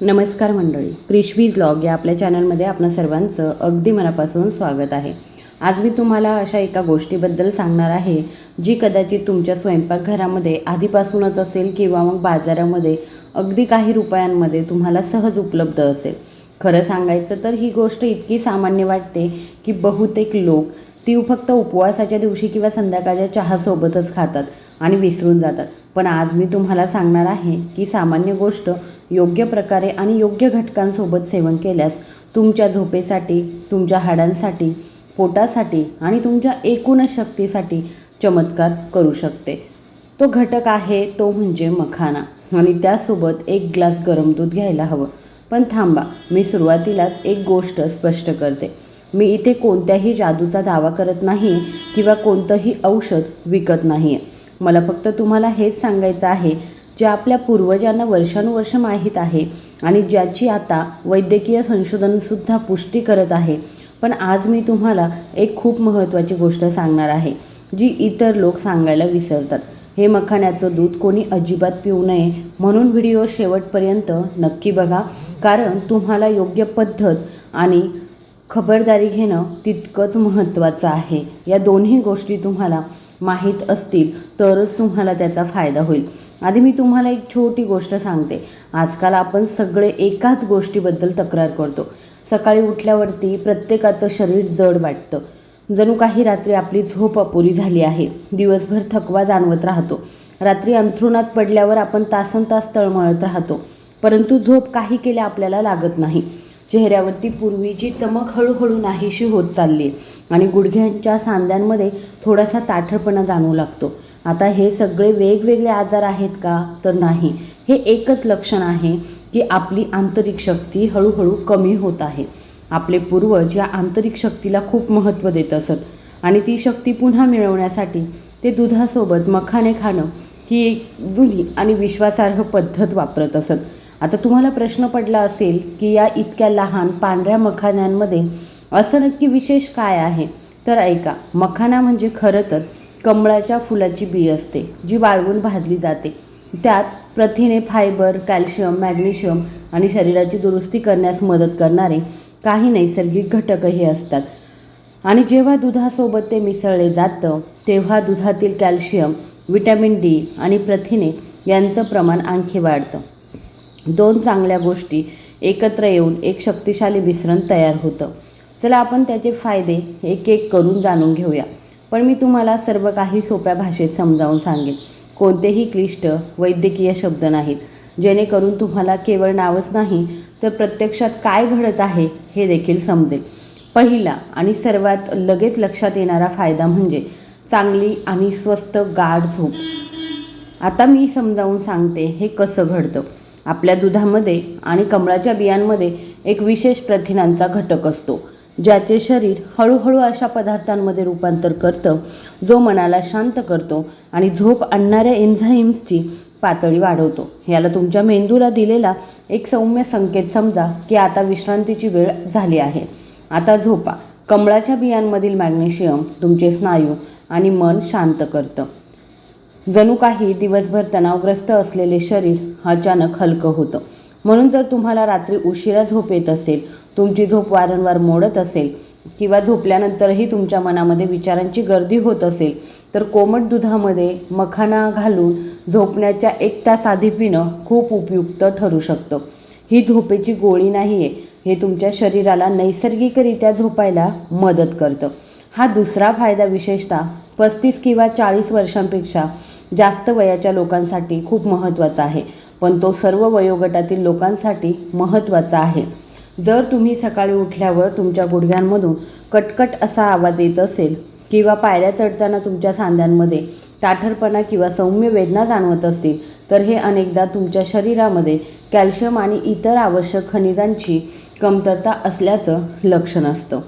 नमस्कार मंडळी, क्रिशवी व्लॉग या आपल्या चॅनलमध्ये आपणा सर्वांचं अगदी मनापासून स्वागत आहे। आज मी तुम्हाला अशा एका गोष्टीबद्दल सांगणार आहे जी कदाचित तुमच्या स्वयंपाकघरामध्ये आधीपासूनच असेल किंवा मग बाजारामध्ये अगदी काही रुपयांमध्ये तुम्हाला सहज उपलब्ध असेल। खरं सांगायचं तर ही गोष्ट इतकी सामान्य वाटते की बहुतेक लोक ती फक्त उपवासाच्या दिवशी किंवा संध्याकाळच्या चहासोबतच खातात आणि विसरून जातात। पण आज मी तुम्हाला सांगणार आहे की सामान्य गोष्ट योग्य प्रकारे आणि योग्य घटकांसोबत सेवन केल्यास तुमच्या झोपेसाठी, तुमच्या हाडांसाठी, पोटासाठी आणि तुमच्या एकूणच शक्तीसाठी चमत्कार करू शकते। तो घटक आहे तो म्हणजे मखाना आणि त्यासोबत एक ग्लास गरम दूध घ्यायला हवं। पण थांबा, मी सुरुवातीलाच एक गोष्ट स्पष्ट करते। मी इथे कोणत्याही जादूचा दावा करत नाही किंवा कोणतंही औषध विकत नाही आहे। मला फक्त तुम्हाला हेच सांगायचं आहे जे आपल्या पूर्वजांना वर्षानुवर्ष माहीत आहे आणि ज्याची आता वैद्यकीय संशोधनसुद्धा पुष्टी करत आहे। पण आज मी तुम्हाला एक खूप महत्त्वाची गोष्ट सांगणार आहे जी इतर लोक सांगायला विसरतात। हे मखाण्याचं दूध कोणी अजिबात पिऊ नये म्हणून व्हिडिओ शेवटपर्यंत नक्की बघा, कारण तुम्हाला योग्य पद्धत आणि खबरदारी घेणं तितकंच महत्त्वाचं आहे। या दोन्ही गोष्टी तुम्हाला माहीत असतील तरच तुम्हाला त्याचा फायदा होईल। आधी मी तुम्हाला एक छोटी गोष्ट सांगते। आजकाल आपण सगळे एकाच गोष्टीबद्दल तक्रार करतो। सकाळी उठल्यावरती प्रत्येकाचं शरीर जड वाटतं, जणू काही रात्री आपली झोप अपुरी झाली आहे। दिवसभर थकवा जाणवत राहतो। रात्री अंथरुणात पडल्यावर आपण तासनतास तळमळत राहतो, परंतु झोप काही केल्या आपल्याला लागत नाही। चेहऱ्यावरती पूर्वीची चमक हळूहळू नाहीशी होत चालली आहे आणि गुडघ्यांच्या सांध्यांमध्ये थोडासा ताठरपणा जाणवू लागतो। आता हे सगळे वेगवेगळे आजार आहेत का? तर नाही, हे एकच लक्षण आहे की आपली आंतरिक शक्ती हळूहळू कमी होत आहे। आपले पूर्वज या आंतरिक शक्तीला खूप महत्त्व देत असत आणि ती शक्ती पुन्हा मिळवण्यासाठी ते दुधासोबत मखाणे खाणं ही एक जुनी आणि विश्वासार्ह पद्धत वापरत असत। आता तुम्हाला प्रश्न पडला असेल की या इतक्या लहान पांढऱ्या मखाण्यांमध्ये असं नक्की विशेष काय आहे? तर ऐका, मखाना म्हणजे खरं तर कमळाच्या फुलाची बी असते जी वाळवून भाजली जाते। त्यात प्रथिने, फायबर, कॅल्शियम, मॅग्नेशियम आणि शरीराची दुरुस्ती करण्यास मदत करणारे काही नैसर्गिक घटकही असतात आणि जेव्हा दुधासोबत ते मिसळले जातं तेव्हा दुधातील कॅल्शियम, व्हिटॅमिन डी आणि प्रथिने यांचं प्रमाण आणखी वाढतं। दोन चांगल्या गोष्टी एकत्र येऊन एक शक्तिशाली मिश्रण तयार होतं। चला आपण त्याचे फायदे एक एक करून जाणून घेऊया। पण मी तुम्हाला सर्व काही सोप्या भाषेत समजावून सांगेन। कोणतेही क्लिष्ट वैद्यकीय शब्द नाहीत, जेणेकरून तुम्हाला केवळ नावच नाही तर प्रत्यक्षात काय घडत आहे हे देखील समजेल। पहिला आणि सर्वात लगेच लक्षात येणारा फायदा म्हणजे चांगली आणि स्वस्त गाढ झोप। आता मी समजावून सांगते हे कसं घडतं। आपल्या दुधामध्ये आणि कमळाच्या बियांमध्ये एक विशेष प्रथिनांचा घटक असतो ज्याचे शरीर हळूहळू अशा पदार्थांमध्ये रूपांतर करतं जो मनाला शांत करतो आणि झोप आणणाऱ्या एन्झाईम्सची पातळी वाढवतो। याला तुमच्या मेंदूला दिलेला एक सौम्य संकेत समजा की आता विश्रांतीची वेळ झाली आहे, आता झोपा। कमळाच्या बियांमधील मॅग्नेशियम तुमचे स्नायू आणि मन शांत करतं। जणू काही दिवसभर तणावग्रस्त असलेले शरीर अचानक हलकं होतं। म्हणून जर तुम्हाला रात्री उशिरा झोप येत असेल, तुमची झोप वारंवार मोडत असेल किंवा झोपल्यानंतरही तुमच्या मनामध्ये विचारांची गर्दी होत असेल तर कोमट दुधामध्ये मखाना घालून झोपण्याच्या 1 तास आधी पिणं खूप उपयुक्त ठरू शकतं। ही झोपेची गोळी नाही आहे, हे तुमच्या शरीराला नैसर्गिकरित्या झोपायला मदत करतं। हा दुसरा फायदा विशेषतः 35 किंवा 40 वर्षांपेक्षा जास्त वयाच्या लोकांसाठी खूप महत्त्वाचा आहे, पण तो सर्व वयोगटातील लोकांसाठी महत्त्वाचा आहे। जर तुम्ही सकाळी उठल्यावर तुमच्या गुडघ्यांमधून कटकट असा आवाज येत असेल किंवा पायऱ्या चढताना तुमच्या सांध्यांमध्ये ताठरपणा किंवा सौम्य वेदना जाणवत असतील तर हे अनेकदा तुमच्या शरीरामध्ये कॅल्शियम आणि इतर आवश्यक खनिजांची कमतरता असल्याचं लक्षण असतं।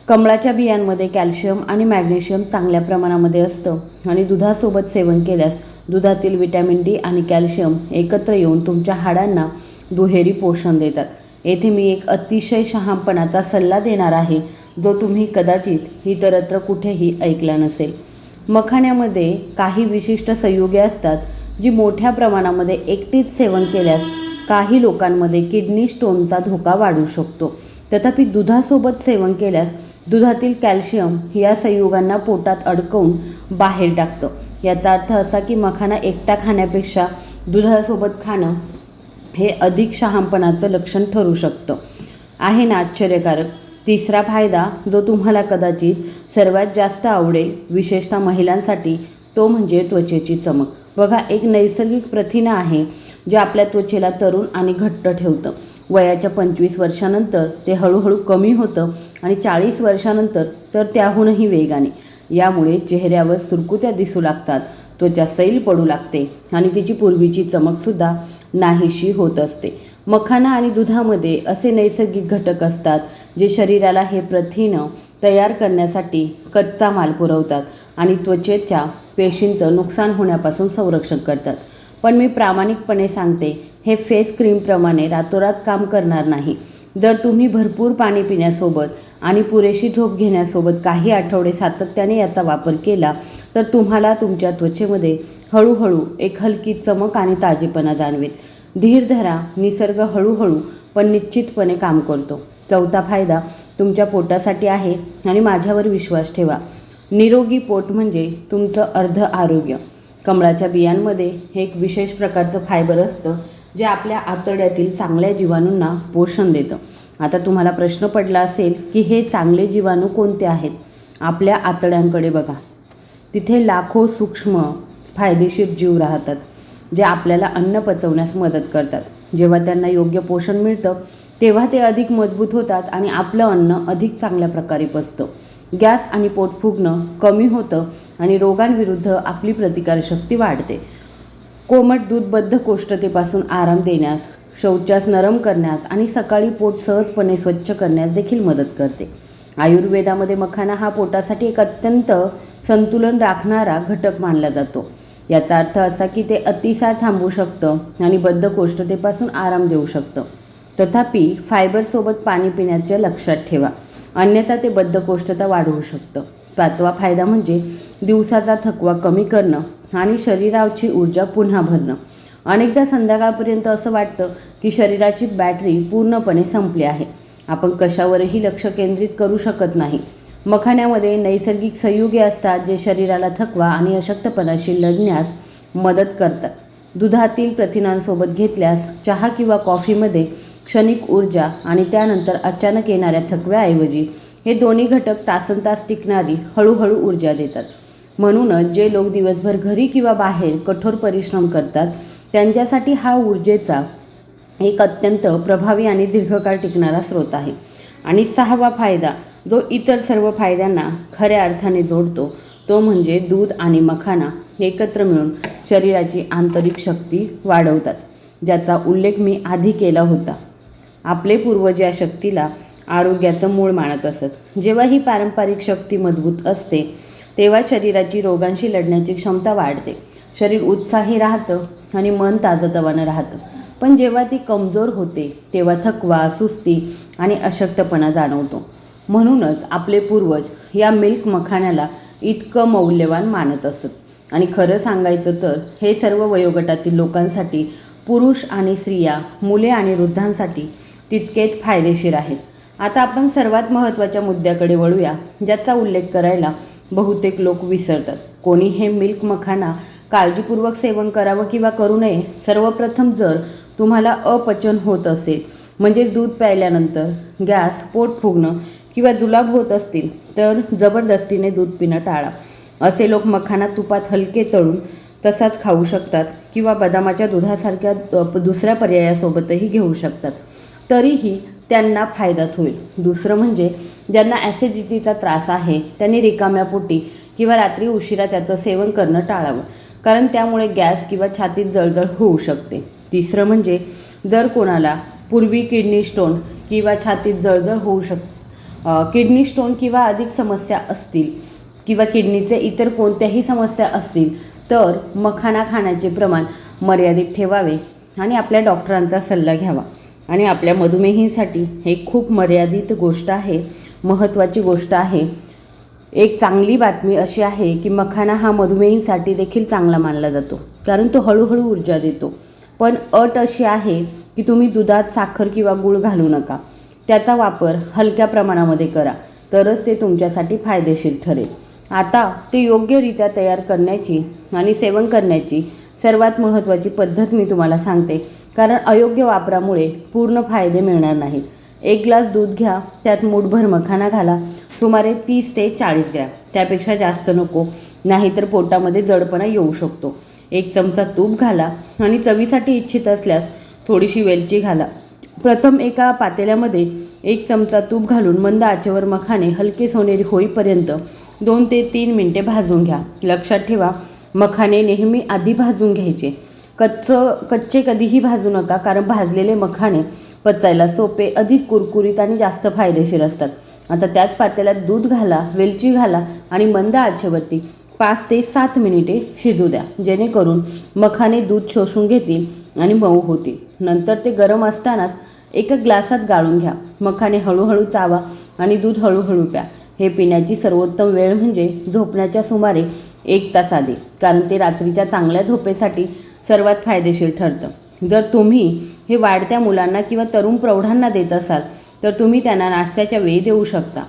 कमळाच्या बियांमध्ये कॅल्शियम आणि मॅग्नेशियम चांगल्या प्रमाणामध्ये असतं आणि दुधासोबत सेवन केल्यास दुधातील व्हिटॅमिन डी आणि कॅल्शियम एकत्र येऊन तुमच्या हाडांना दुहेरी पोषण देतात। येथे मी एक अतिशय शहाणपणाचा सल्ला देणार आहे जो तुम्ही कदाचित इतरत्र कुठेही ऐकला नसेल। मखाण्यामध्ये काही विशिष्ट संयुगे असतात जी मोठ्या प्रमाणामध्ये एकटीच सेवन केल्यास काही लोकांमध्ये किडनी स्टोनचा धोका वाढू शकतो. तथापि दुधासोबत सेवन केल्यास दुधातील कॅल्शियम या संयुगांना पोटात अडकवून बाहेर टाकतं. याचा अर्थ असा की मखाना एकटा खाण्यापेक्षा दुधासोबत खाणं हे अधिक शहाणपणाचं लक्षण ठरू शकतं. आहे ना आश्चर्यकारक? तिसरा फायदा जो तुम्हाला कदाचित सर्वात जास्त आवडेल, विशेषतः महिलांसाठी, तो म्हणजे त्वचेची चमक. बघा, एक नैसर्गिक प्रथिन आहे जे आपल्या त्वचेला तरुण आणि घट्ट ठेवतं. वयाच्या 25 वर्षानंतर ते हळूहळू कमी होतं आणि 40 वर्षानंतर तर त्याहूनही वेगाने. यामुळे चेहऱ्यावर सुरकुत्या दिसू लागतात, त्वचा सैल पडू लागते आणि तिची पूर्वीची चमकसुद्धा नाहीशी होत असते. मखाना आणि दुधामध्ये असे नैसर्गिक घटक असतात जे शरीराला हे प्रथिनं तयार करण्यासाठी कच्चा माल पुरवतात आणि त्वचेच्या पेशींचं नुकसान होण्यापासून संरक्षण करतात. पण मी प्रामाणिकपणे सांगते, हे फेस क्रीमप्रमाणे रातोरात काम करणार नाही. जर तुम्ही भरपूर पाणी पिण्यासोबत आणि पुरेशी झोप घेण्यासोबत काही आठवडे सातत्याने याचा वापर केला तर तुम्हाला तुमच्या त्वचेमध्ये हळूहळू एक हलकी चमक आणि ताजेपणा जाणवेल. धीर धरा, निसर्ग हळूहळू पण निश्चितपणे काम करतो. चौथा फायदा तुमच्या पोटासाठी आहे आणि माझ्यावर विश्वास ठेवा. निरोगी पोट म्हणजे तुमचं अर्ध आरोग्य. कमळाच्या बियांमध्ये एक विशेष प्रकारचं फायबर असतं जे आपल्या आतड्यातील चांगल्या जीवाणूंना पोषण देतं. आता तुम्हाला प्रश्न पडला असेल की हे चांगले जीवाणू कोणते आहेत? आपल्या आतड्यांकडे बघा. तिथे लाखो सूक्ष्म फायदेशीर जीव राहतात जे आपल्याला अन्न पचवण्यास मदत करतात. जेव्हा त्यांना योग्य पोषण मिळतं तेव्हा ते अधिक मजबूत होतात आणि आपलं अन्न अधिक चांगल्या प्रकारे पचतं. गॅस आणि पोट फुगणं कमी होतं आणि रोगांविरुद्ध आपली प्रतिकारशक्ती वाढते. कोमट दूध बद्धकोष्ठतेपासून आराम देण्यास, शौचास नरम करण्यास आणि सकाळी पोट सहजपणे स्वच्छ करण्यास देखील मदत करते. आयुर्वेदामध्ये मखाना हा पोटासाठी एक अत्यंत संतुलन राखणारा घटक मानला जातो. याचा अर्थ असा की ते अतिसार थांबवू शकतं आणि बद्धकोष्ठतेपासून आराम देऊ शकतं. तथापि फायबरसोबत पाणी पिण्याचे लक्षात ठेवा, अन्यथा ते बद्धकोष्ठता वाढवू शकतं. पाचवा फायदा म्हणजे दिवसाचा थकवा कमी करणं आणि शरीराची ऊर्जा पुन्हा भरणं. अनेकदा संध्याकाळपर्यंत असं वाटतं की शरीराची बॅटरी पूर्णपणे संपली आहे. आपण कशावरही लक्ष केंद्रित करू शकत नाही. मखाण्यामध्ये नैसर्गिक संयुगे असतात जे शरीराला थकवा आणि अशक्तपणाशी लढण्यास मदत करतात. दुधातील प्रथिनांसोबत घेतल्यास चहा किंवा कॉफीमध्ये क्षणिक ऊर्जा आणि त्यानंतर अचानक येणाऱ्या थकव्याऐवजी हे दोन्ही घटक तासनतास टिकणारी हळूहळू ऊर्जा देतात. म्हणूनच जे लोक दिवसभर घरी किंवा बाहेर कठोर परिश्रम करतात त्यांच्यासाठी हा ऊर्जेचा एक अत्यंत प्रभावी आणि दीर्घकाळ टिकणारा स्रोत आहे. आणि सहावा फायदा जो इतर सर्व फायद्यांना खऱ्या अर्थाने जोडतो तो म्हणजे दूध आणि मखाना एकत्र मिळून शरीराची आंतरिक शक्ती वाढवतात, ज्याचा उल्लेख मी आधी केला होता. आपले पूर्वज या शक्तीला आरोग्याचं मूळ मानत असत. जेव्हा ही पारंपरिक शक्ती मजबूत असते तेव्हा शरीराची रोगांशी लढण्याची क्षमता वाढते, शरीर उत्साही राहतं आणि मन ताजतवानं राहतं. पण जेव्हा ती कमजोर होते तेव्हा थकवा, सुस्ती आणि अशक्तपणा जाणवतो. म्हणूनच आपले पूर्वज या मिल्क मखाण्याला इतकं मौल्यवान मानत असत. आणि खरं सांगायचं तर हे सर्व वयोगटातील लोकांसाठी, पुरुष आणि स्त्रिया, मुले आणि वृद्धांसाठी तितकेच फायदेशीर आहेत. आता आपण सर्वात महत्त्वाच्या मुद्द्याकडे वळूया, ज्याचा उल्लेख करायला बहुतेक लोक विसरतात. कोणी हे मिल्क मखाना काळजीपूर्वक सेवन करावं किंवा करू नये? सर्वप्रथम, जर तुम्हाला अपचन होत असेल, म्हणजेच दूध प्यायल्यानंतर गॅस, पोट फुगणं किंवा जुलाब होत असतील तर जबरदस्तीने दूध पिणं टाळा. असे लोक मखाना तुपात हलके तळून तसाच खाऊ शकतात किंवा बदामाच्या दुधासारख्या दुसऱ्या पर्यायासोबतही घेऊ शकतात, तरीही त्यांना फायदाच होईल. दुसरं म्हणजे ज्यांना ॲसिडिटीचा त्रास आहे त्यांनी रिकाम्या पोटी किंवा रात्री उशिरा त्याचं सेवन करणं टाळावं, कारण त्यामुळे गॅस किंवा छातीत जळजळ होऊ शकते. तिसरं म्हणजे जर कोणाला पूर्वी किडनी स्टोन किंवा छातीत जळजळ होऊ किडनी स्टोन किंवा अधिक समस्या असतील किंवा किडनीचे इतर कोणत्याही समस्या असतील तर मखाना खाण्याचे प्रमाण मर्यादित ठेवावे आणि आपल्या डॉक्टरांचा सल्ला घ्यावा. आणि आपल्या मधुमेहींसाठी हे खूप मर्यादित गोष्ट आहे, महत्त्वाची गोष्ट आहे. एक चांगली बातमी अशी आहे की मखाना हा मधुमेहींसाठी देखील चांगला मानला जातो, कारण तो हळूहळू ऊर्जा देतो. पण अट अशी आहे की तुम्ही दुधात साखर किंवा गूळ घालू नका. त्याचा वापर हलक्या प्रमाणामध्ये करा, तरच ते तुमच्यासाठी फायदेशीर ठरेल. आता ते योग्यरित्या तयार करण्याची आणि सेवन करण्याची सर्वात महत्त्वाची पद्धत मी तुम्हाला सांगते, कारण अयोग्य वापरामुळे पूर्ण फायदे मिळणार नाहीत. 1 ग्लास दूध घ्या, त्यात मूठभर मखाना घाला, सुमारे 30 ते 40 ग्रॅम, त्यापेक्षा जास्त नको, नाहीतर पोटामध्ये जडपणा येऊ शकतो. 1 चमचा तूप घाला आणि चवीसाठी इच्छित असल्यास थोडीशी वेलची घाला. प्रथम एका पातेल्यामध्ये 1 चमचा तूप घालून मंद आचेवर मखाने हलके सोनेरी होईपर्यंत 2 ते 3 मिनिटे भाजून घ्या. लक्षात ठेवा, मखाने नेहमी आधी भाजून घ्यायचे. कच्चे कधीही भाजू नका, कारण भाजलेले मखाने पचायला सोपे, अधिक कुरकुरीत आणि जास्त फायदेशीर असतात. आता त्याच पातेल्यात दूध घाला, वेलची घाला आणि मंद आचेवरती 5 ते 7 मिनिटे शिजू द्या, जेणेकरून मखाने दूध शोषून घेतील आणि मऊ होतील. नंतर ते गरम असतानाच एका ग्लासात गाळून घ्या. मखाने हळूहळू चावा आणि दूध हळूहळू प्या. हे पिण्याची सर्वोत्तम वेळ म्हणजे झोपण्याच्या सुमारे 1 तास आधी, कारण ते रात्रीच्या चांगल्या झोपेसाठी सर्वात फायदेशीर ठरतं. जर तुम्ही हे वाढत्या मुलांना किंवा तरुण प्रौढांना देत असाल तर तुम्ही त्यांना नाश्त्याच्या वेळी देऊ शकता.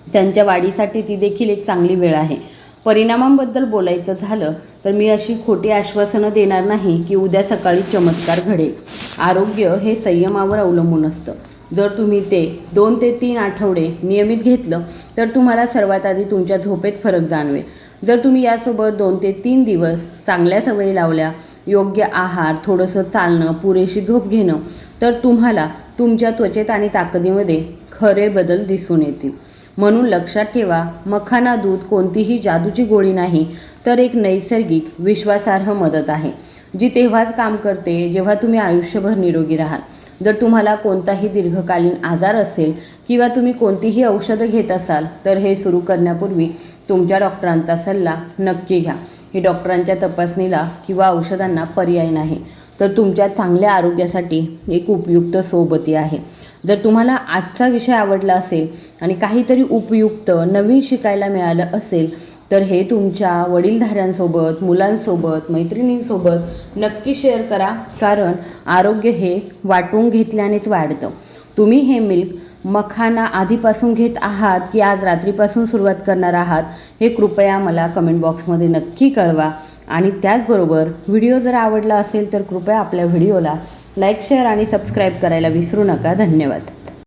त्यांच्या वाढीसाठी ती देखील एक चांगली वेळ आहे. परिणामांबद्दल बोलायचं झालं तर मी अशी खोटी आश्वासनं देणार नाही की उद्या सकाळी चमत्कार घडेल. आरोग्य हे संयमावर अवलंबून असतं. जर तुम्ही ते 2 ते 3 आठवडे नियमित घेतलं तर तुम्हाला सर्वात आधी तुमच्या झोपेत फरक जाणवेल. जर तुम्ही यासोबत 2 ते 3 दिवस चांगल्या सवयी लावल्या, योग्य आहार, थोडंसं चालणं, पुरेशी झोप घेणं, तर तुम्हाला तुमच्या त्वचेत आणि ताकदीमध्ये खरे बदल दिसून येतील. म्हणून लक्षात ठेवा, मखाना दूध कोणतीही जादूची गोळी नाही, तर एक नैसर्गिक विश्वासार्ह मदत आहे, जी तेव्हाच काम करते जेव्हा तुम्ही आयुष्यभर निरोगी राहाल. जर तुम्हाला कोणताही दीर्घकालीन आजार असेल किंवा तुम्ही कोणतीही औषधं घेत असाल तर हे सुरू करण्यापूर्वी तुमच्या डॉक्टरांचा सल्ला नक्की घ्या. हे डॉक्टरांच्या तपासणीला किंवा औषधांना पर्याय नाही, तर तुमच्या चांगल्या आरोग्यासाठी एक उपयुक्त सोबती आहे. जर तुम्हाला आजचा विषय आवडला असेल आणि काहीतरी उपयुक्त नवीन शिकायला मिळालं असेल तर हे तुमच्या वडीलधाऱ्यांसोबत, मुलांसोबत, मैत्रिणींसोबत नक्की शेअर करा, कारण आरोग्य हे वाटून घेतल्यानेच वाढतं. तुम्ही हे मिल्क मखाना आधीपासून घेत आहात की आज रात्रीपासून सुरुवात करणार आहात, हे कृपया मला कमेंट बॉक्समध्ये नक्की कळवा. आणि त्याचबरोबर व्हिडिओ जर आवडला असेल तर कृपया आपल्या व्हिडिओला लाईक, शेअर आणि सबस्क्राईब करायला विसरू नका. धन्यवाद.